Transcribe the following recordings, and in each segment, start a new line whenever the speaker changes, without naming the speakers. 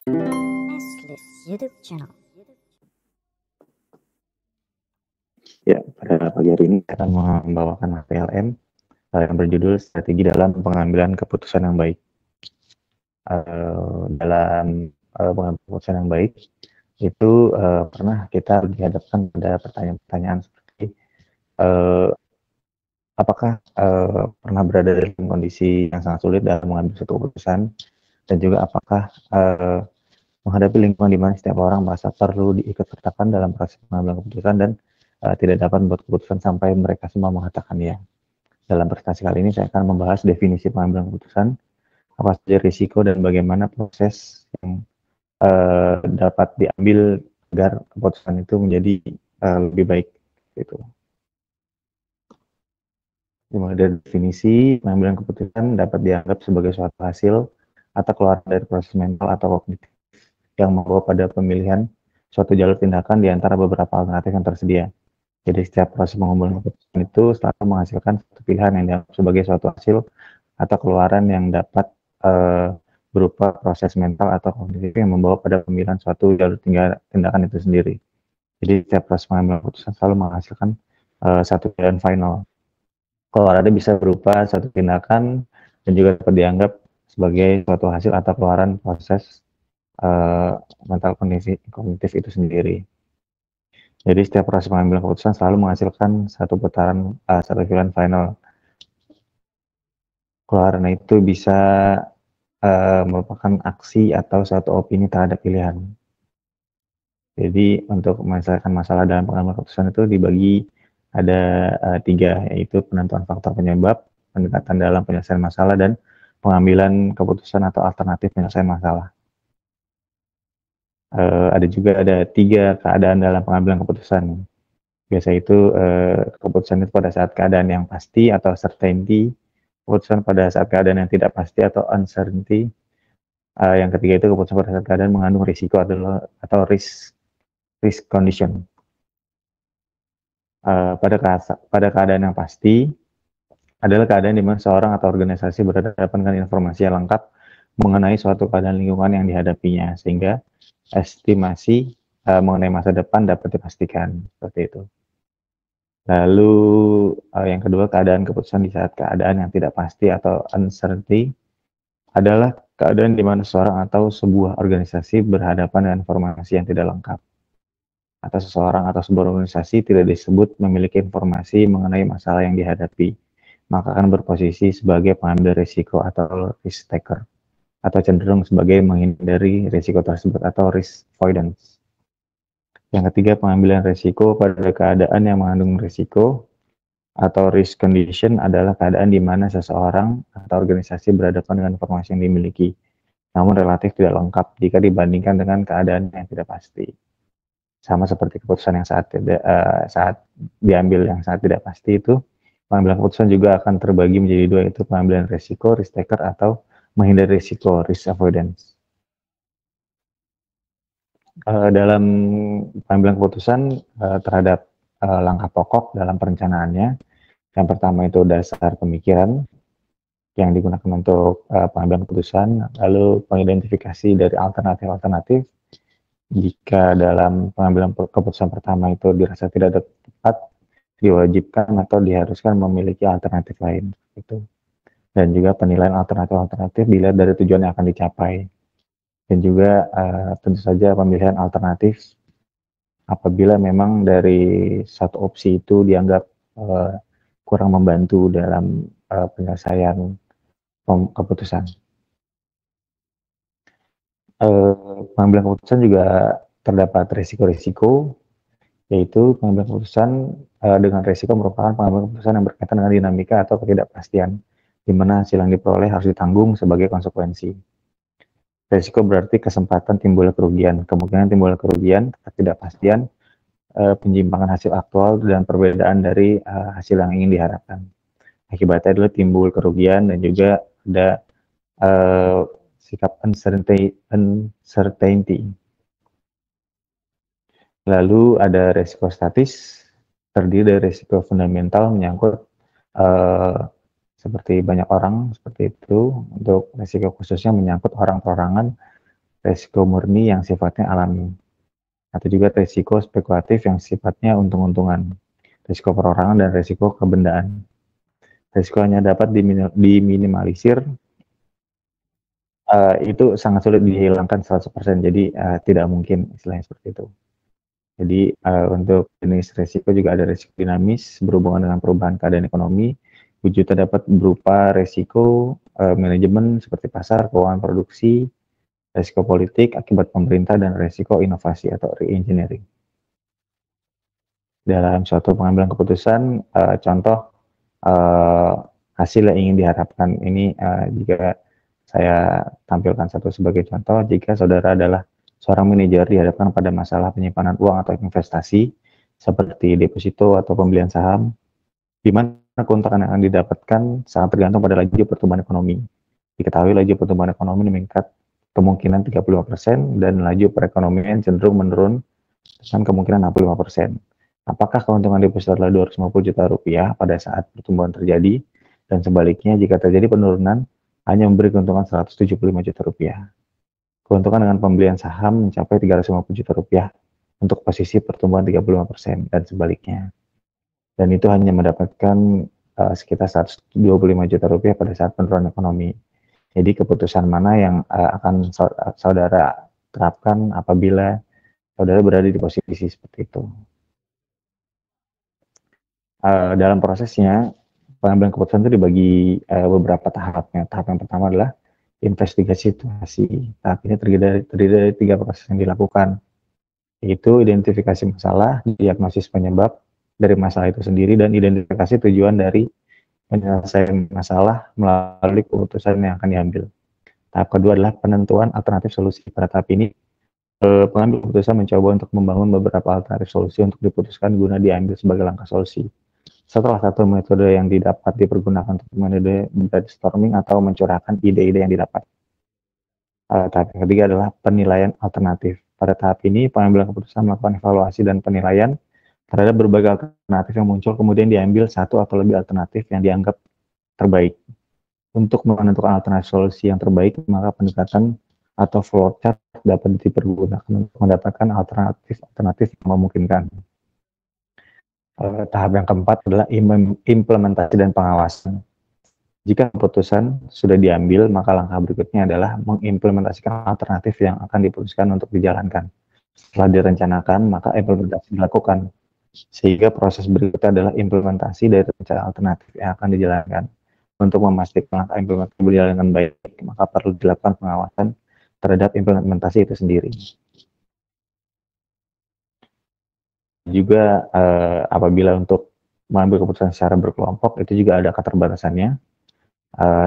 Nestlist YouTube channel.
Ya, pada pagi hari ini saya akan membawakan PLM yang berjudul Strategi dalam Pengambilan Keputusan yang Baik. Dalam pengambilan keputusan yang baik, itu pernah kita dihadapkan pada pertanyaan-pertanyaan seperti apakah pernah berada dalam kondisi yang sangat sulit dalam mengambil suatu keputusan, dan juga apakah menghadapi lingkungan di mana setiap orang merasa perlu diikut-sertakan dalam proses pengambilan keputusan dan tidak dapat membuat keputusan sampai mereka semua mengatakan ya. Dalam presentasi kali ini saya akan membahas definisi pengambilan keputusan, apa saja risiko dan bagaimana proses yang dapat diambil agar keputusan itu menjadi lebih baik. Gitu. Dimulai dari definisi, pengambilan keputusan dapat dianggap sebagai suatu hasil atau keluar dari proses mental atau kognitif yang membawa pada pemilihan suatu jalur tindakan di antara beberapa alternatif yang tersedia. Jadi setiap proses pengambilan keputusan itu selalu menghasilkan satu pilihan yang dianggap sebagai suatu hasil atau keluaran yang dapat berupa proses mental atau kognitif yang membawa pada pemilihan suatu jalur tindakan itu sendiri. Jadi setiap proses pengambilan keputusan selalu menghasilkan satu pilihan final. Keluarannya bisa berupa satu tindakan dan juga dapat dianggap sebagai suatu hasil atau keluaran proses mental kognitif itu sendiri. Jadi setiap proses pengambilan keputusan selalu menghasilkan satu putaran satu pilihan final. Keluaran itu bisa merupakan aksi atau suatu opini terhadap pilihan. Jadi untuk menyelesaikan masalah dalam pengambilan keputusan itu dibagi ada 3, yaitu penentuan faktor penyebab, pendekatan dalam penyelesaian masalah, dan pengambilan keputusan atau alternatif penyelesaian masalah. Ada 3 keadaan dalam pengambilan keputusan. Biasa itu keputusan itu pada saat keadaan yang pasti atau certainty, keputusan pada saat keadaan yang tidak pasti atau uncertainty. Yang ketiga itu keputusan pada saat keadaan mengandung risiko atau risk condition. Pada keadaan yang pasti adalah keadaan di mana seorang atau organisasi berhadapan dengan informasi yang lengkap mengenai suatu keadaan lingkungan yang dihadapinya, sehingga estimasi mengenai masa depan dapat dipastikan, seperti itu. Lalu yang kedua, keadaan keputusan di saat keadaan yang tidak pasti atau uncertainty adalah keadaan di mana seorang atau sebuah organisasi berhadapan dengan informasi yang tidak lengkap, atau seseorang atau sebuah organisasi tidak disebut memiliki informasi mengenai masalah yang dihadapi, maka akan berposisi sebagai pengambil risiko atau risk taker, atau cenderung sebagai menghindari risiko tersebut atau risk avoidance. Yang ketiga, pengambilan risiko pada keadaan yang mengandung risiko atau risk condition adalah keadaan di mana seseorang atau organisasi berhadapan dengan informasi yang dimiliki, namun relatif tidak lengkap jika dibandingkan dengan keadaan yang tidak pasti. Sama seperti keputusan yang saat diambil yang sangat tidak pasti itu, pengambilan keputusan juga akan terbagi menjadi 2, yaitu pengambilan risiko, risk taker, atau menghindari risiko, risk avoidance. Dalam pengambilan keputusan terhadap langkah pokok dalam perencanaannya, yang pertama itu dasar pemikiran yang digunakan untuk pengambilan keputusan, lalu pengidentifikasi dari alternatif-alternatif. Jika dalam pengambilan keputusan pertama itu dirasa tidak tepat, diwajibkan atau diharuskan memiliki alternatif lain. Itu. Dan juga penilaian alternatif dilihat dari tujuan yang akan dicapai. Dan juga tentu saja pemilihan alternatif apabila memang dari satu opsi itu dianggap kurang membantu dalam penyelesaian keputusan. Pengambilan keputusan juga terdapat risiko-risiko, yaitu pengambilan keputusan dengan risiko merupakan pengambilan keputusan yang berkaitan dengan dinamika atau ketidakpastian, di mana hasil yang diperoleh harus ditanggung sebagai konsekuensi. Risiko berarti kesempatan timbulnya kerugian, kemungkinan timbulnya kerugian, ketidakpastian, penyimpangan hasil aktual, dan perbedaan dari hasil yang ingin diharapkan. Akibatnya adalah timbul kerugian dan juga ada sikap uncertainty. Lalu ada risiko statis, terdiri dari risiko fundamental menyangkut seperti banyak orang seperti itu. Untuk risiko khususnya menyangkut orang perorangan resiko murni yang sifatnya alami, atau juga resiko spekulatif yang sifatnya untung-untungan, resiko perorangan, dan resiko kebendaan. Resiko hanya dapat diminimalisir, itu sangat sulit dihilangkan 100%, jadi tidak mungkin istilahnya seperti itu. Jadi untuk jenis resiko juga ada resiko dinamis berhubungan dengan perubahan keadaan ekonomi, wujudnya dapat berupa resiko manajemen seperti pasar, keuangan produksi, resiko politik akibat pemerintah, dan resiko inovasi atau re-engineering. Dalam suatu pengambilan keputusan, contoh hasil yang ingin diharapkan ini, jika saya tampilkan satu sebagai contoh, jika saudara adalah seorang manajer dihadapkan pada masalah penyimpanan uang atau investasi seperti deposito atau pembelian saham, di mana keuntungan yang akan didapatkan sangat tergantung pada laju pertumbuhan ekonomi. Diketahui laju pertumbuhan ekonomi meningkat kemungkinan 35% dan laju perekonomian cenderung menurun dengan kemungkinan 65%. Apakah keuntungan deposito adalah 250 juta rupiah pada saat pertumbuhan terjadi, dan sebaliknya jika terjadi penurunan hanya memberi keuntungan 175 juta rupiah. Keuntungan dengan pembelian saham mencapai 350 juta rupiah untuk posisi pertumbuhan 35% dan sebaliknya. Dan itu hanya mendapatkan sekitar 125 juta rupiah pada saat penurunan ekonomi. Jadi keputusan mana yang akan saudara terapkan apabila saudara berada di posisi seperti itu? Dalam prosesnya, pengambilan keputusan itu dibagi beberapa tahapnya. Tahap yang pertama adalah investigasi situasi. Tahap ini terdiri dari 3 proses yang dilakukan, yaitu identifikasi masalah, diagnosis penyebab dari masalah itu sendiri, dan identifikasi tujuan dari penyelesaian masalah melalui keputusan yang akan diambil. Tahap kedua adalah penentuan alternatif solusi. Pada tahap ini, pengambil keputusan mencoba untuk membangun beberapa alternatif solusi untuk diputuskan guna diambil sebagai langkah solusi. Setelah satu metode yang didapat dipergunakan untuk metode brainstorming atau mencurahkan ide-ide yang didapat. Tahap yang ketiga adalah penilaian alternatif. Pada tahap ini, pengambilan keputusan melakukan evaluasi dan penilaian terhadap berbagai alternatif yang muncul, kemudian diambil satu atau lebih alternatif yang dianggap terbaik. Untuk menentukan alternatif solusi yang terbaik, maka pendekatan atau flowchart dapat dipergunakan untuk mendapatkan alternatif yang memungkinkan. Tahap yang keempat adalah implementasi dan pengawasan. Jika keputusan sudah diambil, maka langkah berikutnya adalah mengimplementasikan alternatif yang akan diputuskan untuk dijalankan. Setelah direncanakan, maka implementasi dilakukan. Sehingga proses berikutnya adalah implementasi dari rencana alternatif yang akan dijalankan. Untuk memastikan langkah implementasi berjalan dengan baik, maka perlu dilakukan pengawasan terhadap implementasi itu sendiri. Juga apabila untuk mengambil keputusan secara berkelompok, itu juga ada keterbatasannya.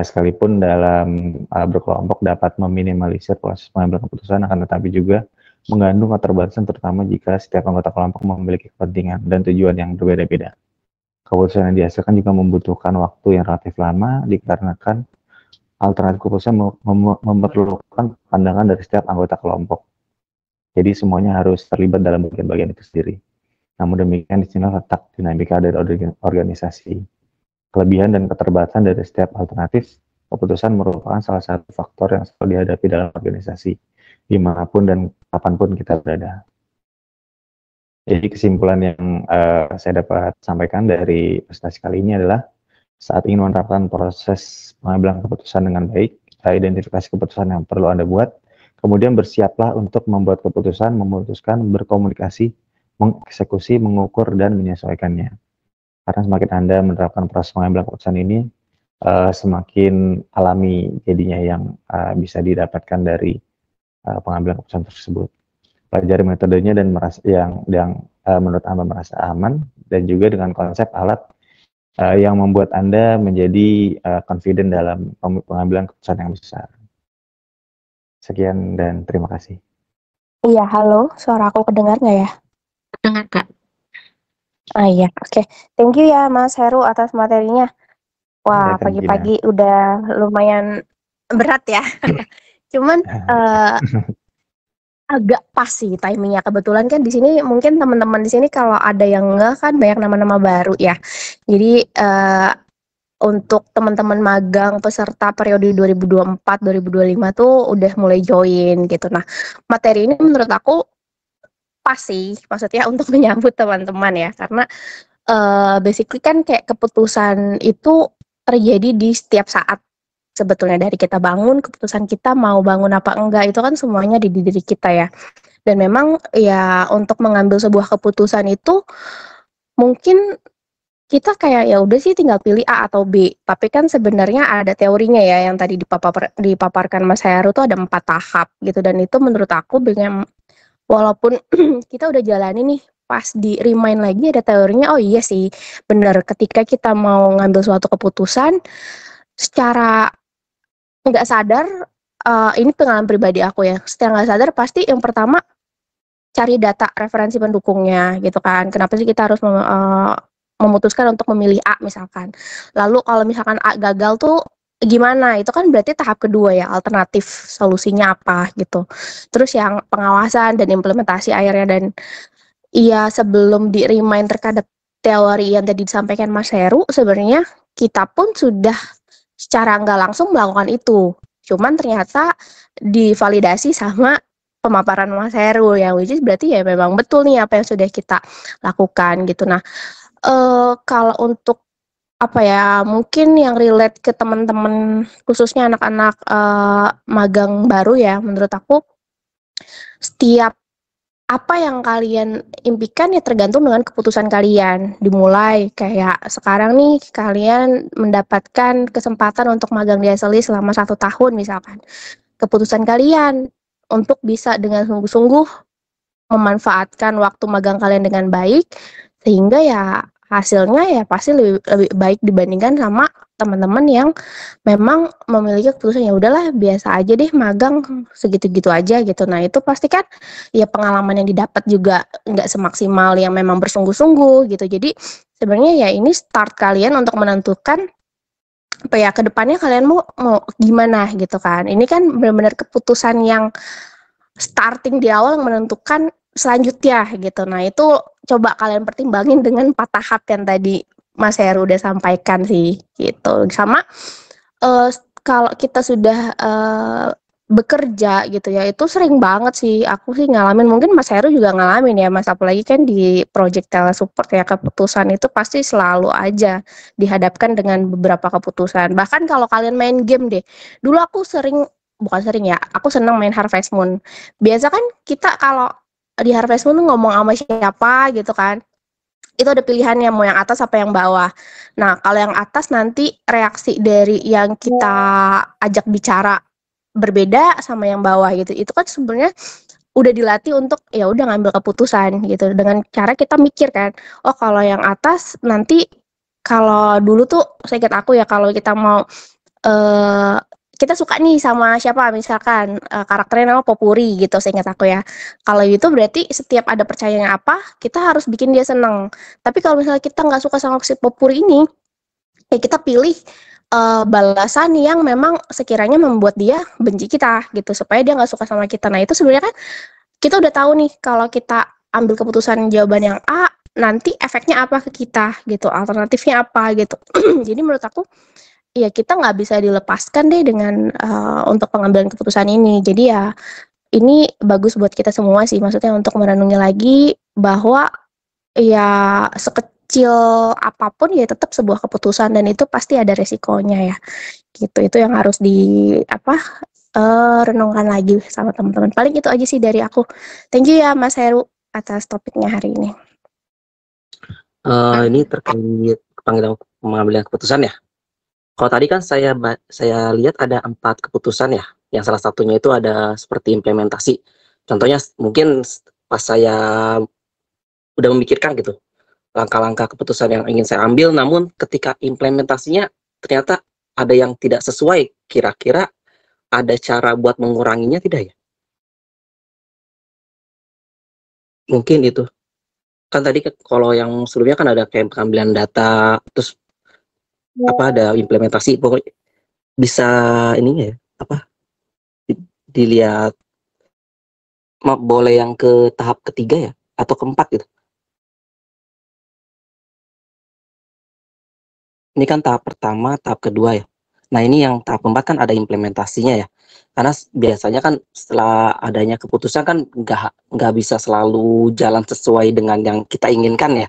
Sekalipun dalam berkelompok dapat meminimalisir proses pengambilan keputusan, akan tetapi juga mengandung keterbatasan, terutama jika setiap anggota kelompok memiliki kepentingan dan tujuan yang berbeda-beda. Keputusan yang dihasilkan juga membutuhkan waktu yang relatif lama, dikarenakan alternatif keputusan memerlukan pandangan dari setiap anggota kelompok. Jadi semuanya harus terlibat dalam bagian-bagian itu sendiri. Namun demikian, di sini letak dinamika dari organisasi. Kelebihan dan keterbatasan dari setiap alternatif keputusan merupakan salah satu faktor yang selalu dihadapi dalam organisasi, dimanapun dan kapanpun kita berada. Jadi kesimpulan yang saya dapat sampaikan dari presentasi kali ini adalah, saat ingin menerapkan proses pengambilan keputusan dengan baik, identifikasi keputusan yang perlu Anda buat, kemudian bersiaplah untuk membuat keputusan, memutuskan, berkomunikasi, mengeksekusi, mengukur, dan menyesuaikannya. Karena semakin Anda menerapkan proses pengambilan keputusan ini, semakin alami jadinya yang bisa didapatkan dari pengambilan keputusan tersebut. Pelajari metodenya dan yang menurut Anda merasa aman, dan juga dengan konsep alat yang membuat Anda menjadi confident dalam pengambilan keputusan yang besar. Sekian dan terima kasih.
Iya, halo, suara aku kedengar nggak ya?
Dengar, Kak.
Iya, oke. Thank you ya Mas Heru atas materinya. Wah,
Ya, thank you,
pagi-pagi udah lumayan berat ya. Cuman agak pas sih timingnya. Kebetulan kan di sini mungkin teman-teman di sini kalau ada yang nggak, kan banyak nama-nama baru ya. Jadi untuk teman-teman magang peserta periode 2024-2025 tuh udah mulai join gitu. Nah, materi ini menurut aku pas sih, maksudnya untuk menyambut teman-teman ya, karena basically kan kayak keputusan itu terjadi di setiap saat sebetulnya dari kita bangun, keputusan kita mau bangun apa enggak itu kan semuanya di diri kita ya. Dan memang ya untuk mengambil sebuah keputusan itu mungkin kita kayak ya udah sih tinggal pilih A atau B. Tapi kan sebenarnya ada teorinya ya yang tadi dipaparkan Mas Heru tuh ada 4 tahap gitu dan itu menurut aku dengan walaupun kita udah jalani nih pas di remind lagi ada teorinya oh iya sih bener ketika kita mau ngambil suatu keputusan secara nggak sadar ini pengalaman pribadi aku ya secara nggak sadar pasti yang pertama cari data referensi pendukungnya gitu kan kenapa sih kita harus memutuskan untuk memilih A misalkan lalu kalau misalkan A gagal tuh gimana itu kan berarti tahap kedua ya alternatif solusinya apa gitu terus yang pengawasan dan implementasi akhirnya dan iya sebelum di remind terhadap teori yang tadi disampaikan Mas Heru sebenarnya kita pun sudah secara nggak langsung melakukan itu cuman ternyata divalidasi sama pemaparan Mas Heru yang which is berarti ya memang betul nih apa yang sudah kita lakukan gitu nah kalau untuk apa ya mungkin yang relate ke teman-teman khususnya anak-anak magang baru ya menurut aku setiap apa yang kalian impikan ya tergantung dengan keputusan kalian dimulai kayak sekarang nih kalian mendapatkan kesempatan untuk magang di SLI selama 1 tahun misalkan keputusan kalian untuk bisa dengan sungguh-sungguh memanfaatkan waktu magang kalian dengan baik sehingga ya hasilnya ya pasti lebih baik dibandingkan sama teman-teman yang memang memiliki keputusan ya udahlah biasa aja deh magang segitu-gitu aja gitu. Nah, itu pasti kan ya pengalaman yang didapat juga nggak semaksimal yang memang bersungguh-sungguh gitu. Jadi sebenarnya ya ini start kalian untuk menentukan apa ya kedepannya kalian mau gimana gitu kan. Ini kan benar-benar keputusan yang starting di awal yang menentukan selanjutnya gitu. Nah itu coba kalian pertimbangin dengan 4 tahap yang tadi Mas Heru udah sampaikan sih gitu. Sama uh, kalau kita sudah bekerja gitu ya itu sering banget sih aku sih ngalamin mungkin Mas Heru juga ngalamin ya Mas apalagi kan di project telesupport ya keputusan itu pasti selalu aja dihadapkan dengan beberapa keputusan bahkan kalau kalian main game deh dulu aku sering bukan sering ya aku seneng main Harvest Moon biasa kan kita kalau di Harvest Moon ngomong sama siapa gitu kan itu ada pilihannya mau yang atas apa yang bawah. Nah, kalau yang atas nanti reaksi dari yang kita ajak bicara berbeda sama yang bawah gitu. Itu kan sebenarnya udah dilatih untuk ya udah ngambil keputusan gitu dengan cara kita mikir kan. Oh, kalau yang atas nanti kalau dulu tuh saya ingat aku ya kalau kita mau eh kita suka nih sama siapa misalkan karakternya nama Popuri gitu seingat aku ya kalau itu berarti setiap ada percayanya apa kita harus bikin dia seneng tapi kalau misalnya kita nggak suka sama si Popuri ini ya kita pilih balasan yang memang sekiranya membuat dia benci kita gitu supaya dia nggak suka sama kita nah itu sebenarnya kan kita udah tahu nih kalau kita ambil keputusan jawaban yang A nanti efeknya apa ke kita gitu alternatifnya apa gitu jadi menurut aku ya kita nggak bisa dilepaskan deh dengan untuk pengambilan keputusan ini. Jadi ya ini bagus buat kita semua sih, maksudnya untuk merenungi lagi bahwa ya sekecil apapun ya tetap sebuah keputusan dan itu pasti ada resikonya ya. Gitu. Itu yang harus di apa renungkan lagi sama teman-teman. Paling itu aja sih dari aku. Thank you ya Mas Heru atas topiknya hari ini.
Ini terkait pengambilan keputusan ya. Kalau tadi kan saya lihat ada 4 keputusan ya, yang salah satunya itu ada seperti implementasi. Contohnya mungkin pas saya udah memikirkan gitu, langkah-langkah keputusan yang ingin saya ambil, namun ketika implementasinya ternyata ada yang tidak sesuai. Kira-kira ada cara buat menguranginya tidak ya? Mungkin itu. Kan tadi kalau yang sebelumnya kan ada kayak pengambilan data, terus apa ada implementasi, pokoknya bisa ininya ya, apa dilihat boleh yang ke tahap ketiga ya atau keempat gitu. Ini kan tahap pertama, tahap kedua ya. Nah ini yang tahap keempat kan ada implementasinya ya. Karena biasanya kan setelah adanya keputusan kan nggak bisa selalu jalan sesuai dengan yang kita inginkan ya.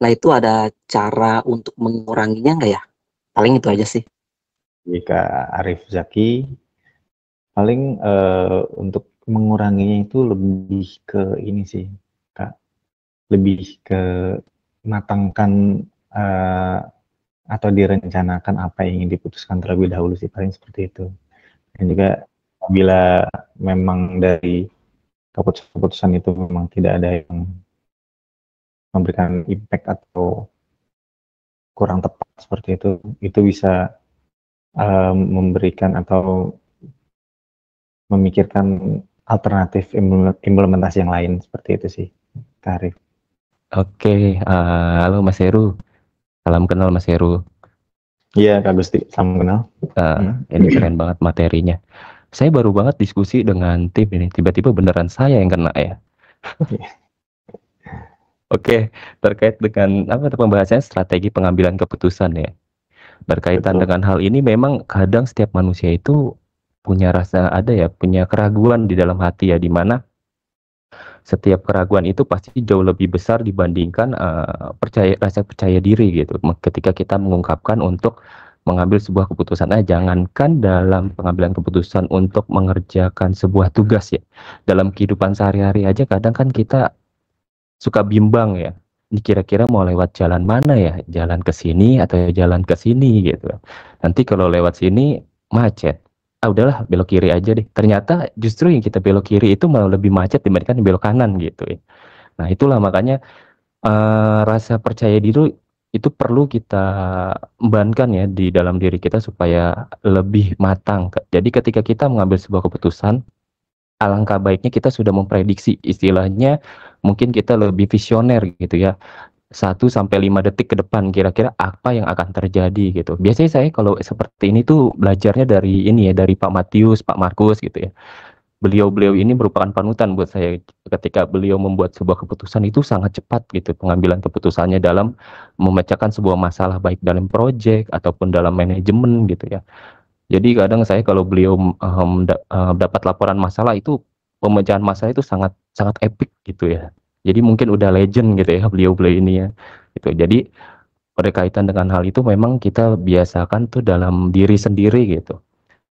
Nah itu ada cara untuk menguranginya nggak ya? Paling itu aja sih.
Jika Arif Zaki, paling untuk menguranginya itu lebih ke ini sih, Kak. Lebih ke matangkan atau direncanakan apa yang ingin diputuskan terlebih dahulu sih, paling seperti itu. Dan juga apabila memang dari keputusan itu memang tidak ada yang memberikan impact atau kurang tepat seperti itu bisa memberikan atau memikirkan alternatif implementasi yang lain seperti itu sih, Karif.
Oke, halo Mas Heru. Salam kenal Mas Heru.
Iya Kak Gusti, salam kenal.
Ini keren banget materinya. Saya baru banget diskusi dengan tim ini, tiba-tiba beneran saya yang kena ya. Oke, terkait dengan pembahasannya strategi pengambilan keputusan ya. Berkaitan
Betul.
dengan hal ini memang kadang setiap manusia itu punya punya keraguan di dalam hati ya, di mana setiap keraguan itu pasti jauh lebih besar dibandingkan rasa percaya diri gitu. Ketika kita mengungkapkan untuk mengambil sebuah keputusan, jangankan dalam pengambilan keputusan untuk mengerjakan sebuah tugas ya. Dalam kehidupan sehari-hari aja kadang kan kita suka bimbang ya. Ini kira-kira mau lewat jalan mana ya? Jalan ke sini atau jalan ke sini gitu. Nanti kalau lewat sini macet. Udahlah belok kiri aja deh. Ternyata justru yang kita belok kiri itu malah lebih macet dibandingkan yang belok kanan gitu ya. Nah itulah makanya rasa percaya diri itu perlu kita embankan ya di dalam diri kita supaya lebih matang. Jadi ketika kita mengambil sebuah keputusan, alangkah baiknya kita sudah memprediksi, istilahnya mungkin kita lebih visioner gitu ya. 1-5 detik ke depan kira-kira apa yang akan terjadi gitu. Biasanya saya kalau seperti ini tuh belajarnya dari ini ya, dari Pak Matius, Pak Markus gitu ya. Beliau-beliau ini merupakan panutan buat saya. Ketika beliau membuat sebuah keputusan itu sangat cepat gitu pengambilan keputusannya dalam memecahkan sebuah masalah baik dalam proyek ataupun dalam manajemen gitu ya. Jadi kadang saya kalau beliau dapat laporan masalah itu, pemecahan masalah itu sangat sangat epic gitu ya. Jadi mungkin udah legend gitu ya beliau-beliau ini ya. Gitu. Jadi berkaitan dengan hal itu memang kita biasakan tuh dalam diri sendiri gitu.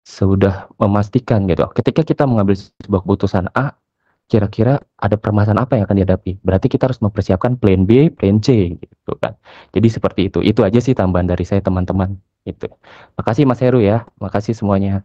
Sudah memastikan gitu. Ketika kita mengambil sebuah keputusan A, kira-kira ada permasalahan apa yang akan dihadapi. Berarti kita harus mempersiapkan plan B, plan C gitu kan. Jadi seperti itu. Itu aja sih tambahan dari saya teman-teman. Itu. Makasih Mas Heru ya. Makasih semuanya.